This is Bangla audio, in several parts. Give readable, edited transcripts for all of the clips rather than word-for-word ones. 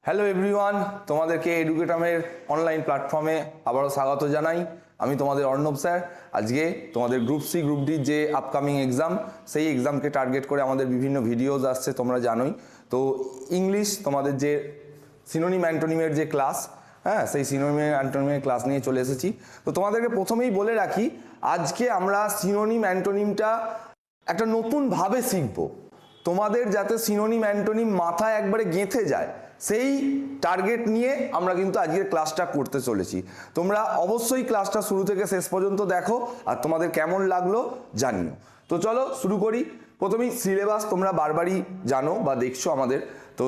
হ্যালো এভরিওয়ান, তোমাদেরকে এডুকেটামের অনলাইন প্ল্যাটফর্মে আবারও স্বাগত জানাই। আমি তোমাদের অর্ণব স্যার। আজকে তোমাদের গ্রুপ সি গ্রুপ ডি যে আপকামিং এক্সাম, সেই এক্সামকে টার্গেট করে আমাদের বিভিন্ন ভিডিওজ আসছে, তোমরা জানোই। তো ইংলিশ তোমাদের যে সিনোনিম অ্যান্টোনিমের যে ক্লাস, হ্যাঁ, সেই সিনোনিম অ্যান্টোনিমের ক্লাস নিয়ে চলে এসেছি। তো তোমাদেরকে প্রথমেই বলে রাখি, আজকে আমরা সিনোনিম অ্যান্টোনিমটা একটা নতুনভাবে শিখব। তোমাদের যাতে সিনোনিম অ্যান্টোনিম মাথায় একবারে গেঁথে যায়, সেই টার্গেট নিয়ে আমরা কিন্তু আজকের ক্লাসটা করতে চলেছি। তোমরা অবশ্যই ক্লাসটা শুরু থেকে শেষ পর্যন্ত দেখো, আর তোমাদের কেমন লাগলো জানিও। তো চলো শুরু করি। প্রথমেই সিলেবাস তোমরা বারবারই জানো বা দেখছো আমাদের। তো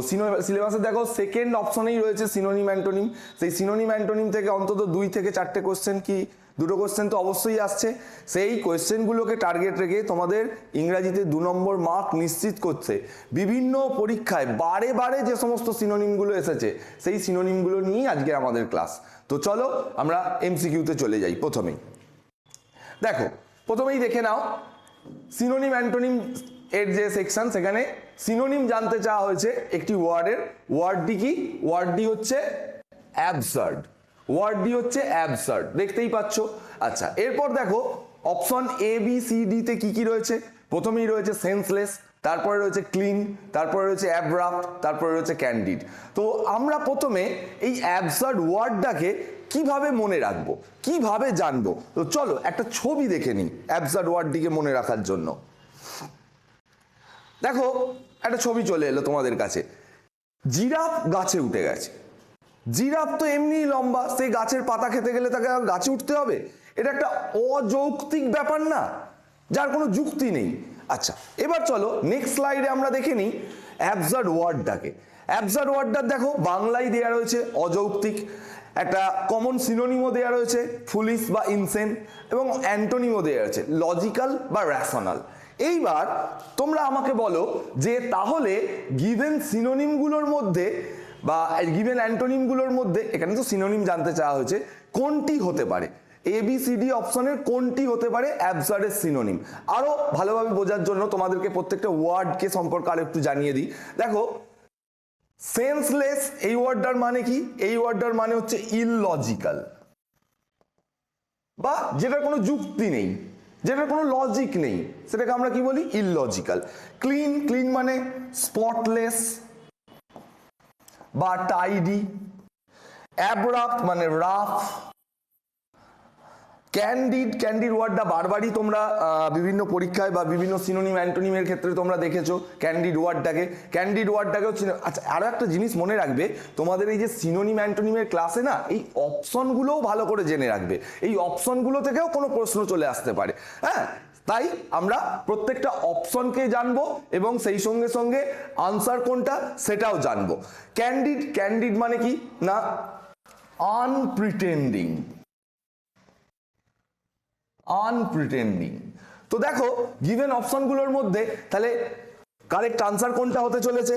সিলেবাসে দেখো সেকেন্ড অপশনেই রয়েছে সিনোনিম অ্যান্টোনিম। সেই সিনোনিম অ্যান্টোনিম থেকে অন্তত 2 থেকে 4টে কোশ্চেন, কি 2টো কোশ্চেন তো অবশ্যই আসছে। সেই কোশ্চেনগুলোকে টার্গেট রেখে তোমাদের ইংরাজিতে 2 নম্বর মার্ক নিশ্চিত করছে বিভিন্ন পরীক্ষায় বারে বারে যে সমস্ত সিনোনিমগুলো এসেছে, সেই সিনোনিমগুলো নিয়েই আজকে আমাদের ক্লাস। তো চলো আমরা এমসিকিউতে চলে যাই। দেখো প্রথমেই দেখে নাও সিনোনিম অ্যান্টোনিম এর যে সেকশন, সেখানে সিনোনিম জানতে চাওয়া হয়েছে একটি ওয়ার্ডের। ওয়ার্ডটি কি? ওয়ার্ডটি হচ্ছে অ্যাবসার্ড। ওয়ার্ডটি হচ্ছে অ্যাবসার্ড, দেখতেই পাচ্ছ। আচ্ছা, এরপর দেখো option A B C D তে কি কি রয়েছে। প্রথমেই রয়েছে সেন্সলেস, তারপরে রয়েছে ক্লিন, তারপরে রয়েছে অ্যাব্রাপ্ট, তারপরে রয়েছে ক্যান্ডিড। তো আমরা প্রথমে এই অ্যাবসার্ড ওয়ার্ডটাকে কিভাবে মনে রাখবো, কিভাবে জানবো, তো চলো একটা ছবি দেখে নিই অ্যাবসার্ড ওয়ার্ডটিকে মনে রাখার জন্য। দেখো একটা ছবি চলে এলো তোমাদের কাছে। জিরাফ গাছে উঠে গেছে। জিরাফ তো এমনি লম্বা, সেই গাছের পাতা খেতে গেলে তাকে গাছে উঠতে হবে? এটা একটা অযৌক্তিক ব্যাপার না, যার কোনো যুক্তি নেই। আচ্ছা, এবার চলো নেক্সট স্লাইডে আমরা দেখে নিই অ্যাবসার্ড ওয়ার্ডটাকে। অ্যাবসার্ড ওয়ার্ডটা দেখো বাংলায় দেওয়া রয়েছে অযৌক্তিক, একটা কমন সিনোনিমও দেওয়া রয়েছে ফুলিশ বা ইনসেন, এবং অ্যান্টোনিমও দেওয়া রয়েছে লজিক্যাল বা র্যাশনাল। এইবার তোমরা আমাকে বলো যে তাহলে গিভেন সিনোনিমগুলোর মধ্যে বা গিভেন অ্যান্টোনিমগুলোর মধ্যে, এখানে তো সিনোনিম জানতে চাওয়া হয়েছে, কোনটি হতে পারে, এ বি সি ডি অপশনের কোনটি হতে পারে অ্যাবসার্ডের সিনোনিম। আরো ভালোভাবে বোঝার জন্য তোমাদেরকে প্রত্যেকটা ওয়ার্ডকে সম্পর্কে আর একটু জানিয়ে দিই। দেখো সেন্সলেস, এই ওয়ার্ডটার মানে কি? এই ওয়ার্ডটার মানে হচ্ছে ইললজিক্যাল, বা যেটার কোনো যুক্তি নেই, যেটার কোনো লজিক নেই, সেটাকে আমরা কি বলি? ইললজিক্যাল। ক্লিন, ক্লিন মানে স্পটলেস বা টাইডি। অ্যাব্রাপ্ট মানে রাফ। ক্যান্ডিড, ক্যান্ডিড ওয়ার্ডটা বারবারই তোমরা বিভিন্ন পরীক্ষায় বা বিভিন্ন সিনোনিম অ্যান্টোনিমের ক্ষেত্রে তোমরা দেখেছো ক্যান্ডিড ওয়ার্ডটাকে। ক্যান্ডিড ওয়ার্ডটাকেও আচ্ছা, আরো একটা জিনিস মনে রাখবে, তোমাদের এই যে সিনোনিম অ্যান্টোনিমের ক্লাসে না, এই অপশনগুলোও ভালো করে জেনে রাখবে। এই অপশনগুলো থেকেও কোনো প্রশ্ন চলে আসতে পারে, হ্যাঁ। তাই আমরা প্রত্যেকটা অপশনকে জানবো এবং সেই সঙ্গে সঙ্গে আনসার কোনটা সেটাও জানবো। ক্যান্ডিড, ক্যান্ডিড মানে কি না আনপ্রিটেন্ডিং, আনপ্রিটেন্ডিং। তো দেখো গিভেন অপশনগুলোর মধ্যে তাহলে কারেক্ট আনসার কোনটা হতে চলেছে?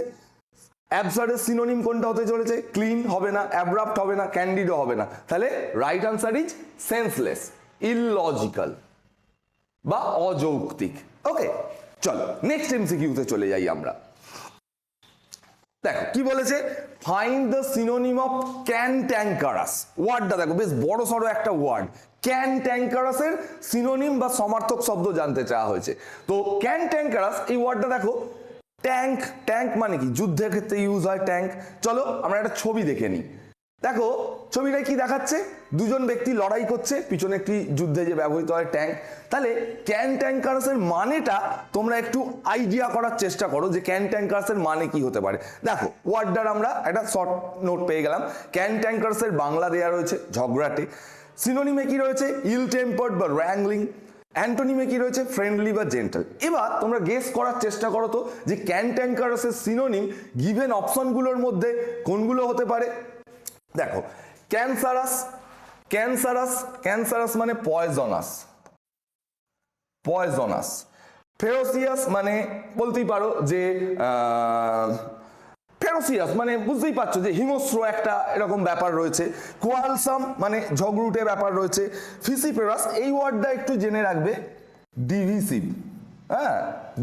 অ্যাবসার্ডের সিনোনিম কোনটা হতে চলেছে? ক্লিন হবে না, অ্যাব্রাপ্ট হবে না, ক্যান্ডিডও হবে না। তাহলে right answer is senseless, illogical বা অযৌক্তিক। ওকে, চলো নেক্সট এমসিকিউতে চলে যাই আমরা। দেখো কি বলেছে, ফাইন্ড দ্য সিনোনিম অফ ক্যান্ট্যাঙ্কারাস। ওয়ার্ডটা দেখো বেশ বড় সড়ো একটা ওয়ার্ড। ক্যান্ট্যাঙ্কারাসের সিনোনিম বা সমার্থক শব্দ জানতে চাওয়া হয়েছে। তো ক্যান্ট্যাঙ্কারাস এই ওয়ার্ডটা দেখো, ট্যাঙ্ক, ট্যাঙ্ক মানে কি? যুদ্ধের ক্ষেত্রে ইউজ হয় ট্যাঙ্ক। চলো আমরা একটা ছবি দেখে নিই। দেখো ছবিটা কি দেখাচ্ছে? দুজন ব্যক্তি লড়াই করছে, পিছনে একটি যুদ্ধে যে ব্যবহৃত হয় ট্যাঙ্ক। তাহলে ক্যান্ট্যাঙ্কারাসের মানেটা তোমরা একটু আইডিয়া করার চেষ্টা করো যে ক্যান্ট্যাঙ্কারাসের মানে কি হতে পারে। দেখো ওয়ার্ডটার আমরা একটা শর্ট নোট পেয়ে গেলাম। ক্যান্ট্যাঙ্কারাসের বাংলা দেওয়া রয়েছে ঝগড়াটে। সিনোনিমে কি রয়েছে? ইল টেম্পার্ড বা র্যাংলিং। অ্যান্টোনিমে কি রয়েছে? ফ্রেন্ডলি বা জেন্টাল। এবার তোমরা গেস করার চেষ্টা করো তো যে ক্যান্ট্যাঙ্কারাসের সিনোনিম গিভেন অপশনগুলোর মধ্যে কোনগুলো হতে পারে। দেখো ক্যান্সারাস, ক্যান্সারাস, ক্যান্সারাস মানে পয়জনাস, পয়জনাস। ফেরোসিয়াস মানে বলতেই পারো যে ফেরোসিয়াস মানে বুঝতেই পারছো যে হিংস্র একটা এরকম ব্যাপার রয়েছে। কোয়ালসাম মানে ঝগড়ুটে ব্যাপার রয়েছে। ফিসিপেরাস এই ওয়ার্ডটা একটু জেনে রাখবে, ডিভিসিভ, হ্যাঁ,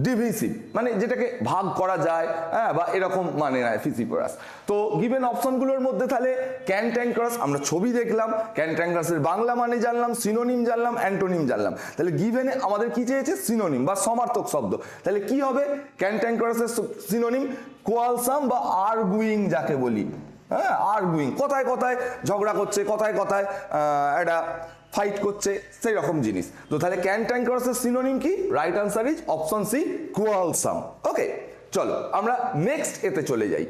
ডিভিসিভ মানে যেটাকে ভাগ করা যায়, হ্যাঁ, বা এরকম মানে নয় ফিসিফারাস। তো গিভেন অপশনগুলোর মধ্যে তাহলে ক্যান্ট্যাঙ্কারাস আমরা ছবি দেখলাম, ক্যান্ট্যাঙ্কারাসের বাংলা মানে জানলাম, সিনোনিম জানলাম, অ্যান্টোনিম জানলাম। তাহলে গিভেনে আমাদের কি চেয়েছে? সিনোনিম বা সমার্থক শব্দ। তাহলে কি হবে ক্যান্ট্যাঙ্কারাসের সিনোনিম? কোয়ালসাম বা আর্গুইং যাকে বলি, হ্যাঁ, আর্গুইং, কথায় কথায় ঝগড়া করছে, কথায় কথায় একটা ফাইট করছে, সেই রকম জিনিস। তো তাহলে ক্যান্ট্যাঙ্কারাসের সিনোনিম কি? Right answer is option C, quarrelsome. Okay, চলো আমরা নেক্সট এতে চলে যাই।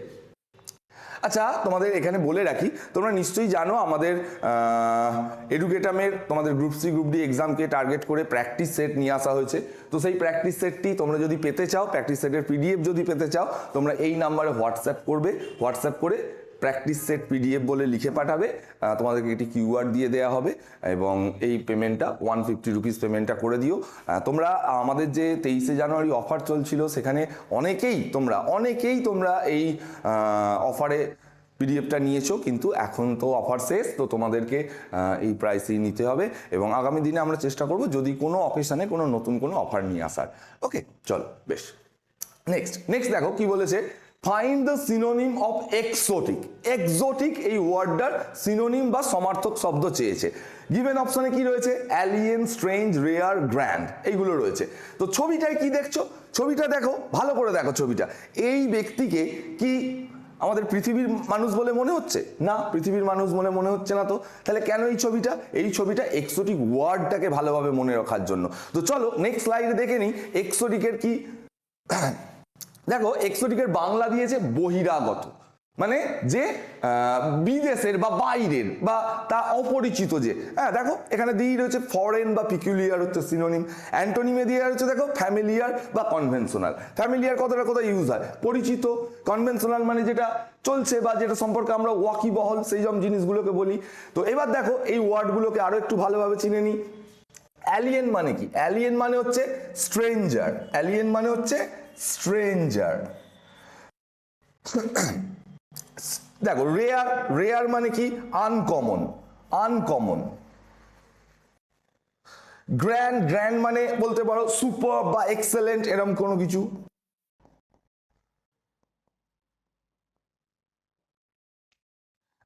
আচ্ছা, তোমাদের এখানে বলে রাখি, তোমরা নিশ্চয়ই জানো আমাদের এডুকেটামের তোমাদের গ্রুপ সি গ্রুপ ডি এক্সামকে টার্গেট করে প্র্যাকটিস সেট নিয়ে আসা হয়েছে। তো সেই প্র্যাকটিস সেটটি তোমরা যদি পেতে চাও, প্র্যাকটিস সেটের পিডিএফ যদি পেতে চাও, তোমরা এই নাম্বারে হোয়াটসঅ্যাপ করবে, হোয়াটসঅ্যাপ করে প্র্যাকটিস সেট পিডিএফ বলে লিখে পাঠাবে, তোমাদেরকে একটি কিউআর দিয়ে দেওয়া হবে এবং এই পেমেন্টটা 150 রুপিস পেমেন্টটা করে দিও। তোমরা আমাদের যে 23শে জানুয়ারি অফার চলছিল সেখানে অনেকেই তোমরা এই অফারে পিডিএফটা নিয়েছো, কিন্তু এখন তো অফার শেষ, তো তোমাদেরকে এই প্রাইসেই নিতে হবে এবং আগামী দিনে আমরা চেষ্টা করব যদি কোনো অকেশনে কোনো নতুন কোনো অফার নিয়ে আসার। ওকে, চলো বেশ। নেক্সট দেখো কি বলেছে, find the synonym of exotic. Exotic এই ওয়ার্ডটার সিনোনিম বা সমার্থক শব্দ চেয়েছে। গিভেন অপশনে কি রয়েছে? অ্যালিয়েন, স্ট্রেঞ্জ, রেয়ার, গ্র্যান্ড, এইগুলো রয়েছে। তো ছবিটায় কি দেখছো? ছবিটা দেখো, ভালো করে দেখো ছবিটা। এই ব্যক্তিকে কি আমাদের পৃথিবীর মানুষ বলে মনে হচ্ছে? না, পৃথিবীর মানুষ বলে মনে হচ্ছে না। তো তাহলে কেন এই ছবিটা? এই ছবিটা এক্সোটিক ওয়ার্ডটাকে ভালোভাবে মনে রাখার জন্য। তো চলো নেক্সট স্লাইডে দেখে নিই এক্সোটিকের কি। দেখো এক্সোটিকের বাংলা দিয়েছে বহিরাগত, মানে যে বিদেশের বা বাইরের বা তা অপরিচিত যে, হ্যাঁ দেখো এখানে দিয়ে রয়েছে ফরেন বা পিকুলিয়ার হচ্ছে সিনোনিম। অ্যান্টোনিমে দিয়ে রয়েছে দেখো ফ্যামিলিয়ার বা কনভেনশনাল। ফ্যামিলিয়ার কথাটা কোথায় ইউজ হয়? পরিচিত। কনভেনশনাল মানে যেটা চলছে বা যেটা সম্পর্কে আমরা ওয়াকিবহল, সেই সব জিনিসগুলোকে বলি। তো এবার দেখো এই ওয়ার্ডগুলোকে আরো একটু ভালোভাবে চিনে নিই। অ্যালিয়েন মানে কি? অ্যালিয়েন মানে হচ্ছে স্ট্রেঞ্জার। অ্যালিয়েন মানে হচ্ছে স্ট্রেঞ্জার। দেখো রেয়ার, রেয়ার মানে কি? Uncommon, uncommon. গ্র্যান্ড, গ্র্যান্ড মানে বলতে পারো সুপার বা এক্সেলেন্ট, এরকম কোনো কিছু।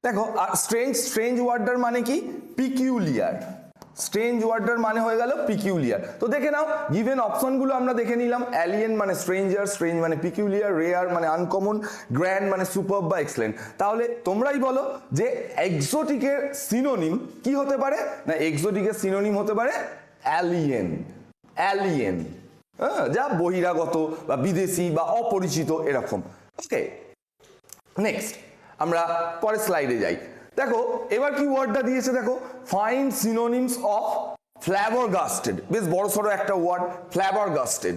দেখো আর স্ট্রেঞ্জ, স্ট্রেঞ্জ ওয়ার্ডটার মানে কি? পিকিউলিয়ার। স্ট্রেঞ্জ ওয়ার্ডটার মানে হয়ে গেল পিকিউলিয়ার। তো দেখে নাও গিভেন অপশনগুলো আমরা দেখে নিলাম। অ্যালিয়েন মানে স্ট্রেঞ্জার, স্ট্রেঞ্জ মানে পিকিউলিয়ার, রেয়ার মানে আনকমন, গ্র্যান্ড মানে সুপার বা এক্সেলেন্ট। তাহলে তোমরাই বলো যে এক্সোটিকের সিনোনিম কি হতে পারে? না, এক্সোটিকের সিনোনিম হতে পারে অ্যালিয়েন। অ্যালিয়েন, হ্যাঁ, যা বহিরাগত বা বিদেশি বা অপরিচিত এরকম। ওকে, নেক্সট আমরা পরের স্লাইডে যাই। দেখো এবার কি ওয়ার্ডটা দিয়েছে, দেখো ফাইন্ড সিনোনিমস অফ ফ্ল্যাবারগাস্টেড। বেশ বড়সড় একটা ওয়ার্ড, ফ্ল্যাবারগাস্টেড।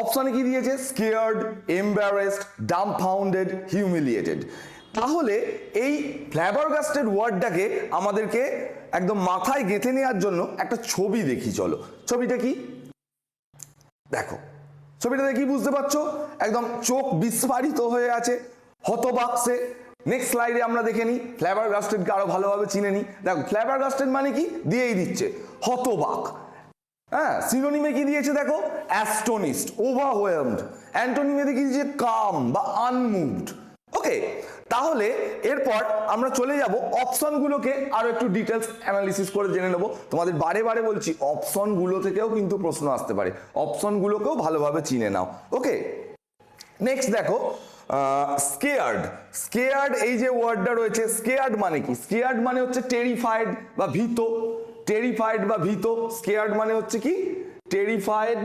অপশনে কি দিয়েছে? Scared, embarrassed, dumbfounded, humiliated. তাহলে এই ফ্ল্যাবারগাস্টেড ওয়ার্ডটাকে আমাদেরকে একদম মাথায় গেঁথে নেওয়ার জন্য একটা ছবি দেখি, চলো। ছবিটা কি দেখো, ছবিটা দেখি বুঝতে পারছো? একদম চোখ বিস্ফারিত হয়ে আছে, হতবাকসে। নেক্সট স্লাইডে আমরা দেখে নিই ফ্ল্যাবারগাস্টেডকে আরো ভালোভাবে চিনে নিই। দেখো ফ্ল্যাবারগাস্টেড মানে কি? দিয়েই দিচ্ছে হতবাক। হ্যাঁ, সিনোনিমে কি দিয়েছে দেখো? অ্যাস্টোনিশড, ওভারওয়েলমড। অ্যান্টোনিমে দিয়েছে কাম বা আনমুভড। ওকে, তাহলে এরপর আমরা চলে যাব অপশনগুলোকে আরো একটু ডিটেলস অ্যানালিসিস করে জেনে নেব। তোমাদের বারে বারে বলছি অপশনগুলো থেকেও কিন্তু প্রশ্ন আসতে পারে, অপশনগুলোকেও ভালোভাবে চিনে নাও। ওকে, নেক্সট দেখো স্কেয়ার্ড। স্কেয়ার্ড এই যে ওয়ার্ডটা রয়েছে, স্কেয়ার্ড মানে কি? স্কেয়ার্ড মানে হচ্ছে টেরিফাইড বা ভীত। টেরিফাইড বা ভীত। স্কেয়ার্ড মানে হচ্ছে কি? টেরিফাইড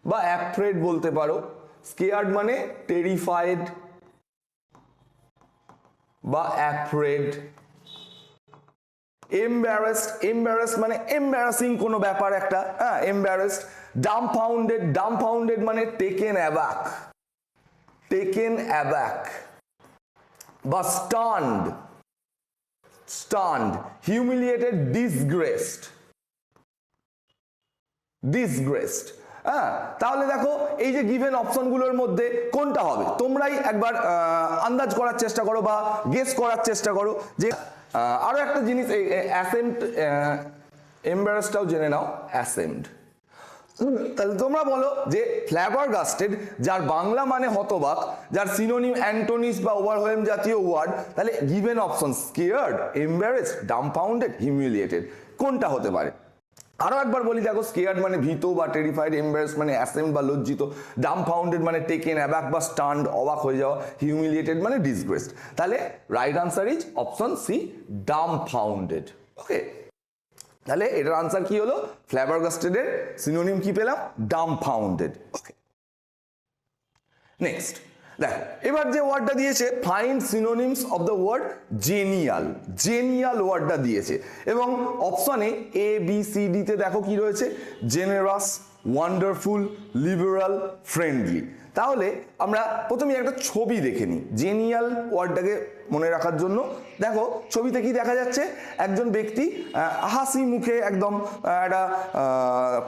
বা অ্যাফ্রেড বলতে পারো। স্কেয়ার্ড মানে টেরিফাইড বা অ্যাফ্রেড। এম্বারাসড, এম্বারাসড মানে এম্বারাসিং কোনো ব্যাপার একটা, হ্যাঁ, এম্বারাসড। ডাম্বফাউন্ডেড, ডাম্বফাউন্ডেড মানে টেকেন অ্যাব্যাক, টেকেন অ্যাব্যাক বা স্টান্ড, স্টান্ড। হিউমিলিয়েটেড, ডিসগ্রেসড, ডিসগ্রেসড। হ্যাঁ, তাহলে দেখো এই যে গিভেন অপশনগুলোর মধ্যে কোনটা হবে তোমরাই একবার আন্দাজ করার চেষ্টা করো বা গেস করার চেষ্টা করো। যে আরো একটা জিনিস, এই অ্যাসেম্ড, এম্বারাসডটাও জেনে নাও। অ্যাসেম্ড, তাহলে তোমরা বলো যে ফ্ল্যাবারগাস্টেড, যার বাংলা মানে হতবাক, যার সিনোনিম অ্যান্টোনিস বা ওভারওয়েলম জাতীয় ওয়ার্ড, তাহলে given option scared, embarrassed, dumbfounded, humiliated, কোনটা হতে পারে? আরো একবার বলি, দেখো স্কেয়ার্ড মানে ভীত বা টেরিফাইড, এম্বারেসড মানে অ্যাসেম বা লজ্জিত, ডাম্পাউন্ডেড মানে টেকেন অ্যাবাক বা স্টান্ড অবাক হয়ে যাওয়া, হিউমিলিয়েটেড মানে ডিসগ্রেসড। তাহলে right answer is option C, dumbfounded. Okay, তাহলে এটার আনসার কি হলো? ফ্ল্যাবারগাস্টেড এর সিনোনিম কি পেলাম? ডাম্পাউন্ডেড। ওকে, নেক্সট দেখো, এবার যে ওয়ার্ডটা দিয়েছে find synonyms of the word genial, genial ওয়ার্ডটা দিয়েছে এবং অপশনে এ বি সি ডি তে দেখো কি রয়েছে, জেনারাস, ওয়ান্ডারফুল, লিবারাল, ফ্রেন্ডলি। তাহলে আমরা প্রথমে একটা ছবি দেখে নিই জেনিয়াল ওয়ার্ডটাকে মনে রাখার জন্য। দেখো ছবিতে কি দেখা যাচ্ছে, একজন ব্যক্তি হাসি মুখে একদম একটা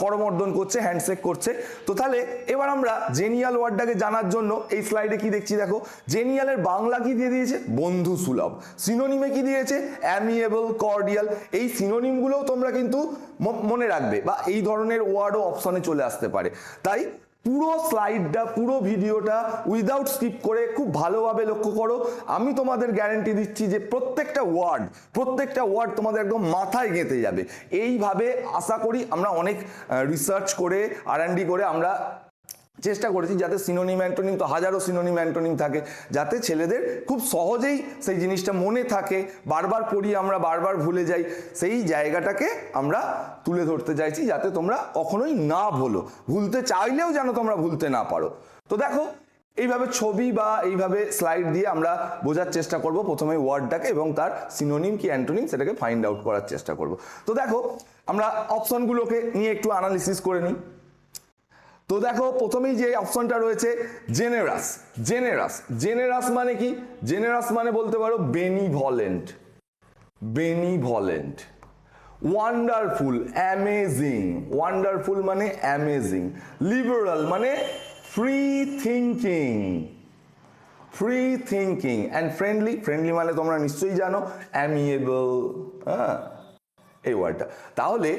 করমর্দন করছে, হ্যান্ডশেক করছে। তো তাহলে এবার আমরা জেনিয়াল ওয়ার্ডটাকে জানার জন্য এই স্লাইডে কি দেখছি, দেখো জেনিয়ালের বাংলা কি দিয়ে দিয়েছে? বন্ধু সুলভ। সিনোনিমে কি দিয়েছে? অ্যামিয়েবল, কর্ডিয়াল। এই সিনোনিমগুলোও তোমরা কিন্তু মনে রাখবে, বা এই ধরনের ওয়ার্ডও অপশনে চলে আসতে পারে। তাই পুরো স্লাইডটা, পুরো ভিডিওটা উইদাউট স্কিপ করে খুব ভালোভাবে লক্ষ্য করো। আমি তোমাদের গ্যারান্টি দিচ্ছি যে প্রত্যেকটা ওয়ার্ড তোমাদের একদম মাথায় গেঁথে যাবে। এইভাবে আশা করি আমরা অনেক রিসার্চ করে R&D করে আমরা চেষ্টা করেছি যাতে সিনোনিম অ্যান্টোনিম, তো হাজারো সিনোনিম অ্যান্টোনিম থাকে, যাতে ছেলেদের খুব সহজেই সেই জিনিসটা মনে থাকে। বারবার পড়ি আমরা, বারবার ভুলে যাই, সেই জায়গাটাকে আমরা তুলে ধরতে চাইছি যাতে তোমরা কখনোই না ভুলতে চাইলেও যেন তোমরা ভুলতে না পারো। তো দেখো এইভাবে ছবি বা এইভাবে স্লাইড দিয়ে আমরা বোঝার চেষ্টা করব প্রথমে ওয়ার্ডটাকে এবং তার সিনোনিম কি অ্যান্টোনিম সেটাকে ফাইন্ড আউট করার চেষ্টা করব। তো দেখো আমরা অপশনগুলোকে নিয়ে একটু অ্যানালিসিস করে নিই। তো দেখো প্রথমেই যে অপশনটা রয়েছে জেনারাস, জেনারাস, জেনারাস মানে কি? জেনারাস মানে বলতে পারো বেনিভলেন্ট, বেনিভলেন্ট। ওয়ান্ডারফুল, অ্যামেজিং, ওয়ান্ডারফুল মানে অ্যামেজিং। লিবারাল মানে free thinking, free thinking. And friendly, friendly মানে তোমরা নিশ্চয়ই জানো অ্যামিয়েবল, হ্যাঁ এই ওয়ার্ডটা। তাহলে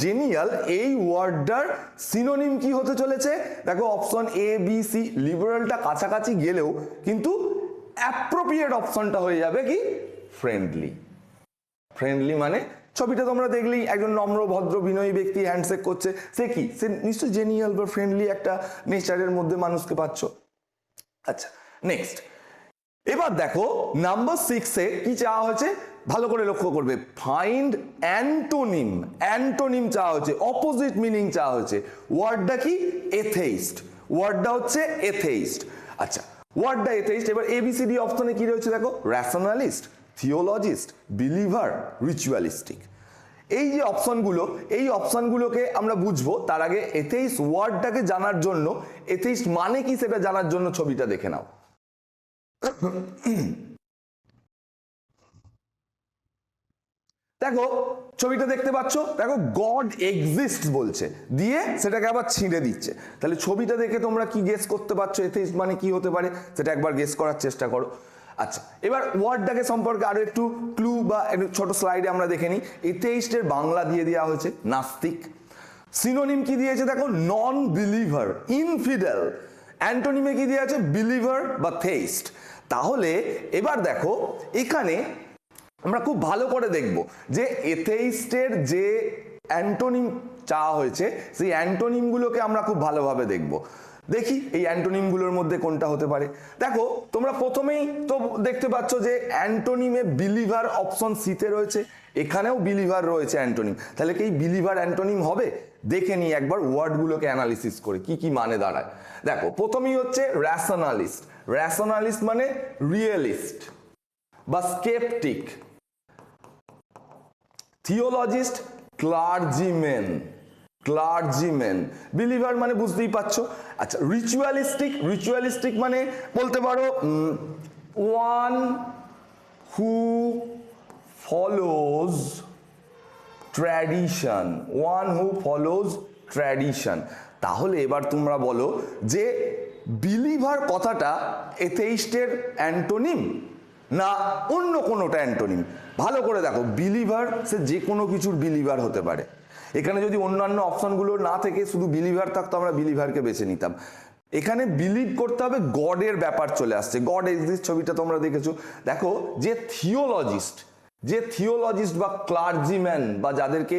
জেনিয়াল এই ওয়ার্ডটার সিনোনিম কি হতে চলেছে? দেখো অপশন এ বি সি, লিবারালটা কাছাকাছি গেলেও কিন্তু অ্যাপ্রোপ্রিয়েট অপশনটা হয়ে যাবে কি? ফ্রেন্ডলি। ফ্রেন্ডলি মানে ছবিটা তোমরা দেখলেই একজন নম্র ভদ্র বিনয়ী ব্যক্তি হ্যান্ডশেক করছে, সে কি? সে নিশ্চয়ই জেনিয়াল বা ফ্রেন্ডলি একটা নেচারের মধ্যে মানুষকে পাচ্ছ। আচ্ছা নেক্সট, এবার দেখো নাম্বার 6-এ কি চাওয়া হয়েছে ভালো করে লক্ষ্য করবে। ফাইন্ড অ্যান্টোনিম, অ্যান্টোনিম চাওয়া হচ্ছে, অপোজিট মিনিং চাওয়া হচ্ছে। ওয়ার্ডটা কি? এথেইস্ট। ওয়ার্ডটা হচ্ছে এথেইস্ট। আচ্ছা ওয়ার্ডটা এথেইস্ট। এবার এবিসিডি অপশনে কি রয়েছে দেখো, র্যাশনালিস্ট, থিওলজিস্ট, বিলিভার, রিচুয়ালিস্টিক। এই যে অপশনগুলো, এই অপশনগুলোকে আমরা বুঝবো তার আগে এথেইস্ট ওয়ার্ডটাকে জানার জন্য, এথেইস্ট মানে কি সেটা জানার জন্য ছবিটা দেখে নাও। দেখো ছবিটা দেখতে পাচ্ছ, দেখো গড এক্সিস্ট বলছে, দিয়ে সেটাকে আবার ছিঁড়ে দিচ্ছে। তাহলে ছবিটা দেখে তোমরা কি গেস করতে পারছো এথেইস্ট মানে কি হতে পারে? সেটা একবার গেস করার চেষ্টা করো। আচ্ছা এবার ওয়ার্ডটাকে সম্পর্কে আরো একটু ক্লু বা একটু ছোট স্লাইডে আমরা দেখে নিই। এথেইস্টের বাংলা দিয়ে দেওয়া হয়েছে নাস্তিক। সিনোনিম কি দিয়েছে দেখো, নন বিলিভার, ইনফিডেল। অ্যান্টোনিমে কি দেওয়া আছে? বিলিভার বা থেইস্ট। তাহলে এবার দেখো এখানে আমরা খুব ভালো করে দেখব যে এথেইস্টের যে অ্যান্টোনিম চাওয়া হয়েছে সেই অ্যান্টোনিমগুলোকে আমরা খুব ভালোভাবে দেখব। দেখি এই অ্যান্টোনিমগুলোর মধ্যে কোনটা হতে পারে। দেখো তোমরা প্রথমেই তো দেখতে পাচ্ছ যে অ্যান্টোনিমে বিলিভার অপশন সিতে রয়েছে, এখানেও বিলিভার রয়েছে অ্যান্টোনিম। তাহলে কি বিলিভার অ্যান্টোনিম হবে? দেখে নিই একবার ওয়ার্ডগুলোকে অ্যানালিসিস করে কি কি মানে দাঁড়ায়। দেখো প্রথমেই হচ্ছে র্যাশনালিস্ট। র্যাশনালিস্ট মানে রিয়েলিস্ট বা স্কেপটিক। থিওলজিস্ট, ক্লার্জিম্যান, ক্লার্জিম্যান। বিলিভার মানে বুঝতেই পারছো। আচ্ছা রিচুয়ালিস্টিক, রিচুয়ালিস্টিক মানে বলতে পারো one who follows tradition, one who follows tradition. তাহলে এবার তোমরা বলো যে বিলিভার কথাটা এথেইস্টের অ্যান্টোনিম না অন্য কোনোটা অ্যান্টোনিম? ভালো করে দেখো, বিলিভার সে যে কোনো কিছুর বিলিভার হতে পারে। এখানে যদি অন্যান্য অপশনগুলো না থেকে শুধু বিলিভার থাকতো আমরা বিলিভারকে বেছে নিতাম। এখানে বিলিভ করতে হবে গডের ব্যাপার চলে আসছে। গড এক্সিস্ট ছবিটা তোমরা দেখেছো। দেখো যে থিওলজিস্ট বা ক্লার্জিম্যান বা যাদেরকে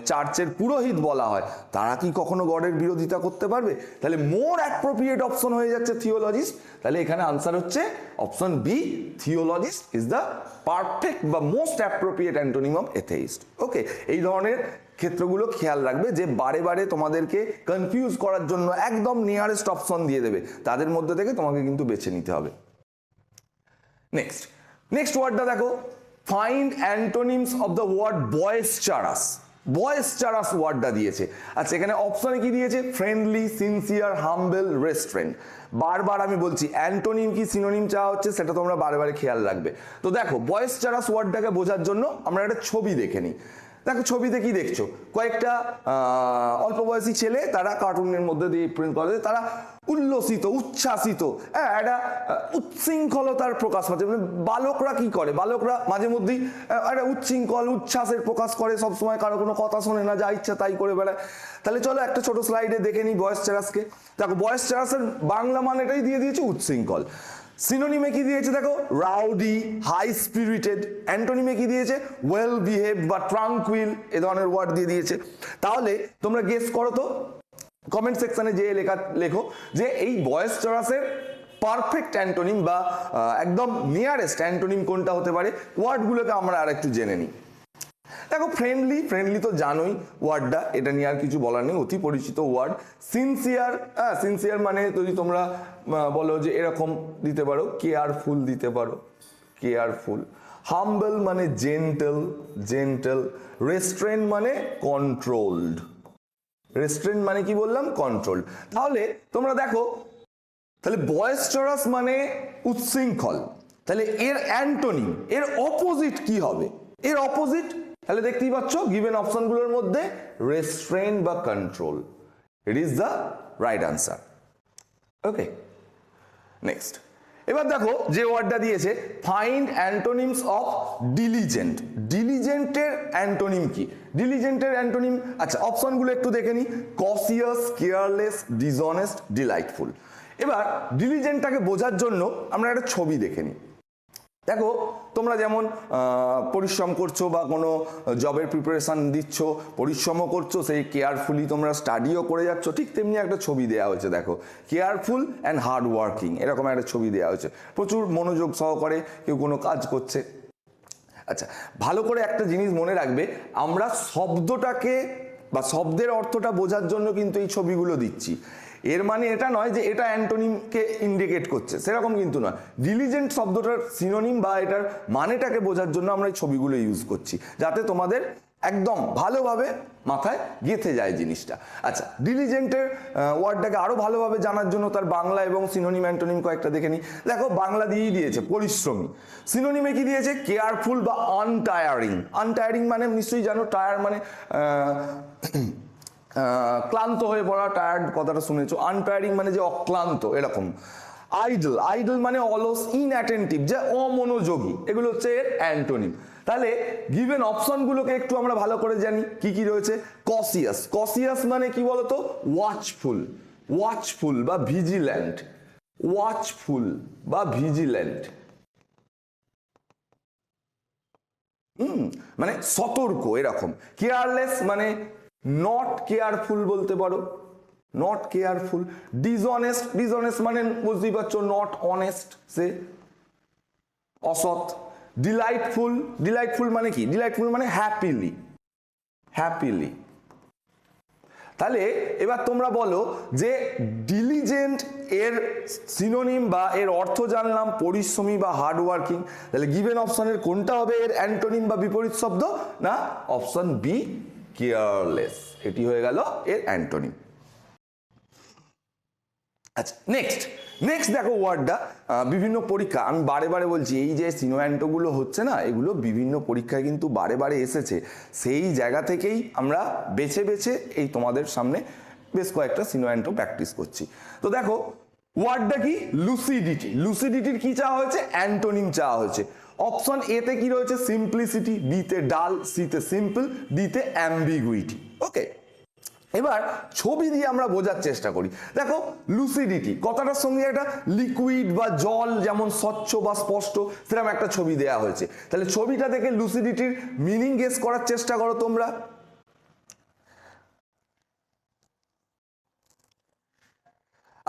চার্চের পুরোহিত বলা হয় তারা কি কখনো গডের বিরোধিতা করতে পারবে? তাহলে মোর অ্যাপ্রোপ্রিয়েট অপশন হয়ে যাচ্ছে থিওলজিস্ট। তাহলে এখানে আনসার হচ্ছে option B, theologist is the perfect বা most appropriate antonym of atheist. Okay, এই ধরনের ক্ষেত্রগুলো খেয়াল রাখবে যে বারে বারে তোমাদেরকে কনফিউজ করার জন্য একদম নিয়ারেস্ট অপশন দিয়ে দেবে, তাদের মধ্যে থেকে তোমাকে কিন্তু বেছে নিতে হবে। নেক্সট ওয়ার্ডটা দেখো, find antonyms of the word boisterous. Boisterous ওয়ার্ডটা দিয়েছে। আচ্ছা, এখানে অপশনে কি দিয়েছে? Friendly, sincere, humble, restraint. বারবার আমি বলছি অ্যান্টোনিম কি সিনোনিম চাওয়া হচ্ছে সেটা তোমরা বারে বারে খেয়াল রাখবে। তো দেখো বয়েস্টারাস ওয়ার্ডটাকে বোঝার জন্য আমরা একটা ছবি দেখে নিই। দেখো ছবিতে কি দেখছো? কয়েকটা অল্প বয়সী ছেলে, তারা কার্টুনের মধ্যে দিয়ে প্রিন্ট করে, তারা উল্লসিত, উচ্ছ্বাসিত, হ্যাঁ, একটা উচ্ছৃঙ্খলতার প্রকাশ পাচ্ছে। মানে বালকরা কি করে? বালকরা মাঝে মধ্যেই একটা উচ্ছৃঙ্খল উচ্ছ্বাসের প্রকাশ করে, সবসময় কারো কোনো কথা শোনে না, যা ইচ্ছা তাই করে বেড়ায়। তাহলে চলো একটা ছোট স্লাইডে দেখে নিই বয়েস্টারাসকে। দেখো বয়েস্টারাসের বাংলা মানেটাই দিয়ে দিয়েছে উচ্ছৃঙ্খল। সিনোনিমে কি দিয়েছে দেখো? Rowdy, high spirited. অ্যান্টোনিমে কি দিয়েছে? ওয়েল বিহেভড বা ট্রাঙ্কুইল, এ ধরনের ওয়ার্ড দিয়ে দিয়েছে। তাহলে তোমরা গেস করো তো, কমেন্ট সেকশনে যে লেখো যে এই বয়েস্টারাসের পারফেক্ট অ্যান্টোনিম বা একদম নিয়ারেস্ট অ্যান্টোনিম কোনটা হতে পারে। ওয়ার্ডগুলোকে আমরা আর একটু জেনে নিই। দেখো ফ্রেন্ডলি তো জানোই ওয়ার্ডটা, এটা নিয়ে আর কিছু বলার নেই, অতি পরিচিত ওয়ার্ড। সিনসিয়ার, হ্যাঁ, সিনসিয়ার মানে যদি তোমরা বলো যে এরকম দিতে পারো, কেয়ারফুল দিতে পারো, কেয়ারফুল। হাম্বল মানে জেন্টল। রেস্টুরেন্ট মানে কন্ট্রোলড। রেস্টুরেন্ট মানে কি বললাম? কন্ট্রোল। তাহলে তোমরা দেখো, তাহলে বয়েস্টারাস মানে উচ্ছৃঙ্খল, তাহলে এর অ্যান্টোনিম, এর অপোজিট কি হবে? এর অপোজিট তাহলে দেখতেই পাচ্ছ গিভেন অপশনগুলোর মধ্যে রেস্ট্রেন্ট বা control. It is the right answer. Okay, next এবার দেখো যে ওয়ার্ডটা দিয়েছে, ফাইন্ড অ্যান্টোনিমস অফ ডিলিজেন্ট। ডিলিজেন্টের অ্যান্টোনিম কি? ডিলিজেন্টের অ্যান্টোনিম, আচ্ছা অপশনগুলো একটু দেখে নিই। Cautious, careless, dishonest, delightful. এবার ডিলিজেন্টটাকে বোঝার জন্য আমরা একটা ছবি দেখে নিই। দেখো তোমরা যেমন পরিশ্রম করছো বা কোনো জবের প্রিপারেশন দিচ্ছ, পরিশ্রমও করছো, সেই কেয়ারফুলি তোমরা স্টাডিও করে যাচ্ছ, ঠিক তেমনি একটা ছবি দেওয়া হয়েছে। দেখো কেয়ারফুল অ্যান্ড হার্ড ওয়ার্কিং, এরকম একটা ছবি দেওয়া হয়েছে। প্রচুর মনোযোগ সহকারে কেউ কোনো কাজ করছে। আচ্ছা, ভালো করে একটা জিনিস মনে রাখবে, আমরা শব্দটাকে বা শব্দের অর্থটা বোঝার জন্য কিন্তু এই ছবিগুলো দিচ্ছি। এর মানে এটা নয় যে এটা অ্যান্টোনিমকে ইন্ডিকেট করছে, সেরকম কিন্তু নয়। ডিলিজেন্ট শব্দটার সিনোনিম বা এটার মানেটাকে বোঝার জন্য আমরা এই ছবিগুলো ইউজ করছি, যাতে তোমাদের একদম ভালোভাবে মাথায় গেঁথে যায় জিনিসটা। আচ্ছা, ডিলিজেন্টের ওয়ার্ডটাকে আরো ভালোভাবে জানার জন্য তার বাংলা এবং সিনোনিম অ্যান্টোনিম কয়েকটা দেখে নিই। দেখো বাংলা দিয়েই দিয়েছে পরিশ্রমী। সিনোনিমে কি দিয়েছে? কেয়ারফুল বা আনটায়ারিং। আনটায়ারিং মানে নিশ্চয়ই জানো, টায়ার মানে ক্লান্ত হয়ে পড়া, টায়ার্ড কথাটা শুনেছো। আনটায়ারিং মানে যে অক্লান্ত, এরকম। আইডল মানে অলস, ইনঅ্যাটেন্টিভ, যে অমনোযোগী, এগুলো হচ্ছে এর অ্যান্টোনিম। তাহলে গিভেন অপশনগুলোকে একটু আমরা ভালো করে জানি কি কি রয়েছে। কসিয়াস মানে কি বলতো? ওয়াচফুল বা ভিজিল্যান্ট। মানে সতর্ক, এরকম। কেয়ারলেস মানে নট কেয়ারফুল বলতে পারো, নট কেয়ারফুল। ডিসঅনেস্ট মানে বুঝতেই পারছো, নট অনেস্ট, সে অসৎ। ডিলাইটফুল মানে কি? ডিলাইটফুল মানে হ্যাপিলি। তাহলে এবার তোমরা বলো যে ডিলিজেন্ট এর সিনোনিম বা এর অর্থ জানলাম পরিশ্রমী বা হার্ড ওয়ার্কিং। তাহলে গিভেন অপশনের কোনটা হবে এর অ্যান্টোনিম বা বিপরীত শব্দ? না, অপশন বি, কেয়ারলেস, এটি হয়ে গেল এর অ্যান্টোনিম। আচ্ছা, নেক্সট দেখো ওয়ার্ডটা বিভিন্ন পরীক্ষা, আমি বারে বারে বলছি এই যে সিনোঅ্যান্টোগুলো হচ্ছে না, এগুলো বিভিন্ন পরীক্ষায় কিন্তু বারে বারে এসেছে। সেই জায়গা থেকেই আমরা বেছে এই তোমাদের সামনে বেশ কয়েকটা সিনোঅ্যান্টো প্র্যাকটিস করছি। তো দেখো ওয়ার্ডটা কি? লুসিডিটির কি চাওয়া হয়েছে? অ্যান্টোনিম চাওয়া হয়েছে। অপশন এ তে কি রয়েছে সিম্পলিসিটি, বি তে ডাল, সি তে সিম্পল, ডি তে অ্যাম্বিগুইটি। ওকে, এবার ছবি দিয়ে আমরা বোঝার চেষ্টা করি। দেখো লুসিডিটি কথাটার সঙ্গে একটা লিকুইড বা জল যেমন স্বচ্ছ বা স্পষ্ট সেরকম একটা ছবি দেয়া হয়েছে, তাহলে ছবিটা দেখে লুসিডিটির মিনিং গেস করার চেষ্টা করো তোমরা।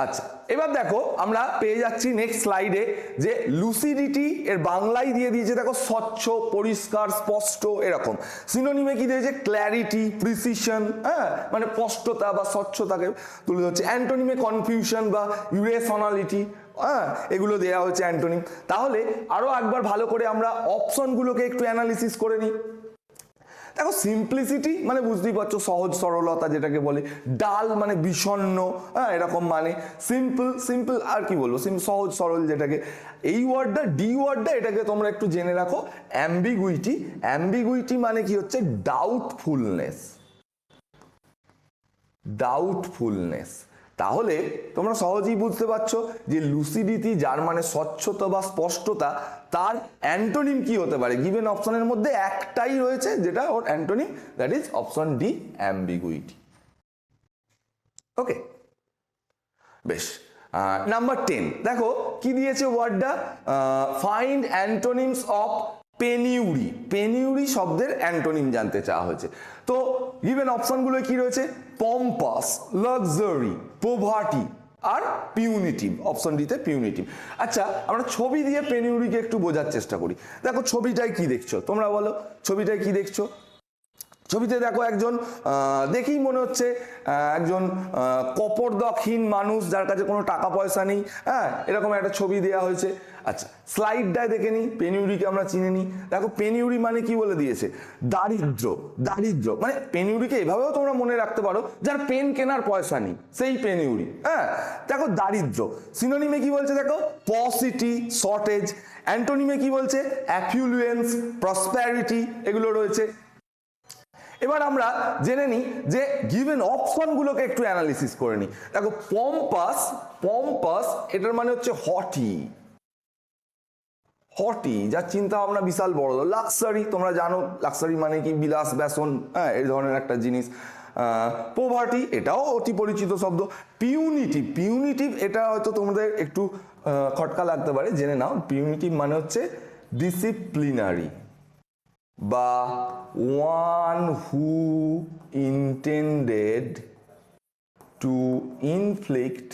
আচ্ছা, এবার দেখো আমরা পেয়ে যাচ্ছি নেক্সট স্লাইডে যে লুসিডিটি এর বাংলায় দিয়ে দিয়েছে দেখো স্বচ্ছ, পরিষ্কার, স্পষ্ট এরকম। সিনোনিমে কি দিয়েছে ক্ল্যারিটি, প্রিসিশন, হ্যাঁ মানে স্পষ্টতা বা স্বচ্ছতাকে তুলে ধরছে। অ্যান্টোনিমে কনফিউশন বা ইরেশনালিটি, হ্যাঁ এগুলো দেওয়া হচ্ছে অ্যান্টোনিম। তাহলে আরো একবার ভালো করে আমরা অপশনগুলোকে একটু অ্যানালিসিস করে নিই। দেখো সিম্পলিসিটি মানে বুঝতেই পারছো সহজ সরলতা যেটাকে বলে, ডাল মানে বিষণ্ণ, হ্যাঁ এরকম মানে, সিম্পল আর কি বলবো সহজ সরল যেটাকে। এই ওয়ার্ডটা ডি ওয়ার্ডটা এটাকে তোমরা একটু জেনে রাখো, অ্যাম্বিগুইটি মানে কি হচ্ছে ডাউটফুলনেস। তাহলে তোমরা সহজেই বুঝতে পারছো যে লুসিডিটি যার মানে স্বচ্ছতা বা স্পষ্টতা, তার অ্যান্টোনিম কি হতে পারে। গিভেন অপশনের মধ্যে একটাই রয়েছে যেটা ওর antonym, that is option D ambiguity. Okay, বেশ। নাম্বার 10 দেখো কি দিয়েছে ওয়ার্ডটা, ফাইন্ড অ্যান্টোনিমস অফ পেনিউরি শব্দের অ্যান্টোনিম জানতে চাওয়া হয়েছে। তো গিভেন অপশনগুলো কি রয়েছে, পম্পাস, লাক্সারি, পোভার্টি আর পিউনিটিভ, অপশন ডিতে পিউনিটিভ। আচ্ছা, আমরা ছবি দিয়ে পেনিউরিকে একটু বোঝার চেষ্টা করি। দেখো ছবিটায় কি দেখছো তোমরা বলো, ছবিটায় কি দেখছো? ছবিতে দেখো একজন দেখেই মনে হচ্ছে একজন কপর্দকহীন মানুষ যার কাছে কোনো টাকা পয়সা নেই, হ্যাঁ এরকম একটা ছবি দেওয়া হয়েছে। আচ্ছা, স্লাইডটায় দেখে নিই, পেনিউরিকে আমরা চিনে নিই। দেখো পেনিউরি মানে কি বলে দিয়েছে, দারিদ্র মানে পেনিউরিকে এভাবেও তোমরা মনে রাখতে পারো, যার পেন কেনার পয়সা নেই সেই পেনিউরি। হ্যাঁ দেখো দারিদ্র। সিনোনিমে কি বলছে দেখো, পসিটি, শর্টেজ। অ্যান্টোনিমে কি বলছে, অ্যাফ্লুয়েন্স, প্রসপ্যারিটি, এগুলো রয়েছে। এবার আমরা জেনে নিই যে গিভেন অপশনগুলোকে একটু অ্যানালিসিস করে নিই। দেখো পম্পাস এটার মানে হচ্ছে হটি, যার চিন্তা ভাবনা বিশাল বড়। লাক্সারি তোমরা জানো, লাক্সারি মানে কি বিলাস ব্যাসন, হ্যাঁ এই ধরনের একটা জিনিস। পোভার্টি এটাও অতি পরিচিত শব্দ। পিউনিটিভ এটা হয়তো তোমাদের একটু খটকা লাগতে পারে, জেনে নাও। পিউনিটিভ মানে হচ্ছে ডিসিপ্লিনারি বা one who intended to inflict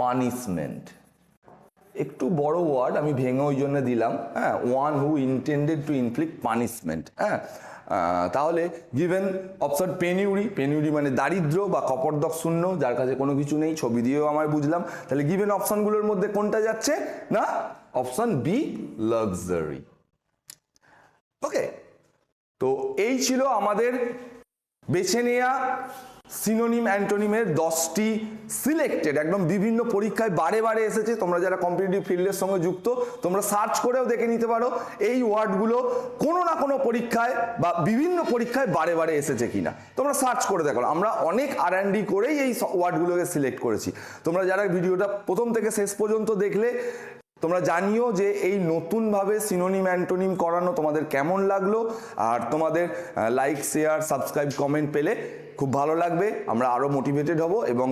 punishment. একটু বড় ওয়ার্ড, আমি ভেঙে ওই জন্য দিলাম, হ্যাঁ one who intended to inflict punishment. হ্যাঁ তাহলে গিভেন অপশন পেনিউরি মানে দারিদ্র বা কপর্দক শূন্য, যার কাছে কোনো কিছু নেই। ছবি দিয়েও আমার বুঝলাম। তাহলে গিভেন অপশনগুলোর মধ্যে কোনটা যাচ্ছে না, অপশন বি লাক্সারি। ওকে, তো এই ছিল আমাদের বেছে নেওয়া সিনোনিম অ্যান্টোনিমের 10টি সিলেক্টেড, একদম বিভিন্ন পরীক্ষায় বারে বারে এসেছে। তোমরা যারা কম্পিটিটিভ ফিল্ডের সঙ্গে যুক্ত তোমরা সার্চ করেও দেখে নিতে পারো এই ওয়ার্ডগুলো কোনো না কোনো পরীক্ষায় বা বিভিন্ন পরীক্ষায় বারে বারে এসেছে কিনা, তোমরা সার্চ করে দেখো। আমরা অনেক R&D করেই এই ওয়ার্ডগুলোকে সিলেক্ট করেছি। তোমরা যারা ভিডিওটা প্রথম থেকে শেষ পর্যন্ত দেখলে তোমরা জানিও যে এই নতুনভাবে সিনোনিম অ্যান্টোনিম করানো তোমাদের কেমন লাগলো। আর তোমাদের লাইক, শেয়ার, সাবস্ক্রাইব, কমেন্ট পেলে খুব ভালো লাগবে, আমরা আরও মোটিভেটেড হব এবং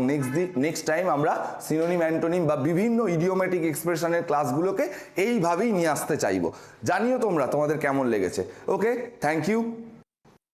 নেক্সট টাইম আমরা সিনোনিম অ্যান্টোনিম বা বিভিন্ন ইডিওমেটিক এক্সপ্রেশনের ক্লাসগুলোকে এইভাবেই নিয়ে আসতে চাইবো। জানিও তোমরা তোমাদের কেমন লেগেছে। ওকে, থ্যাংক ইউ।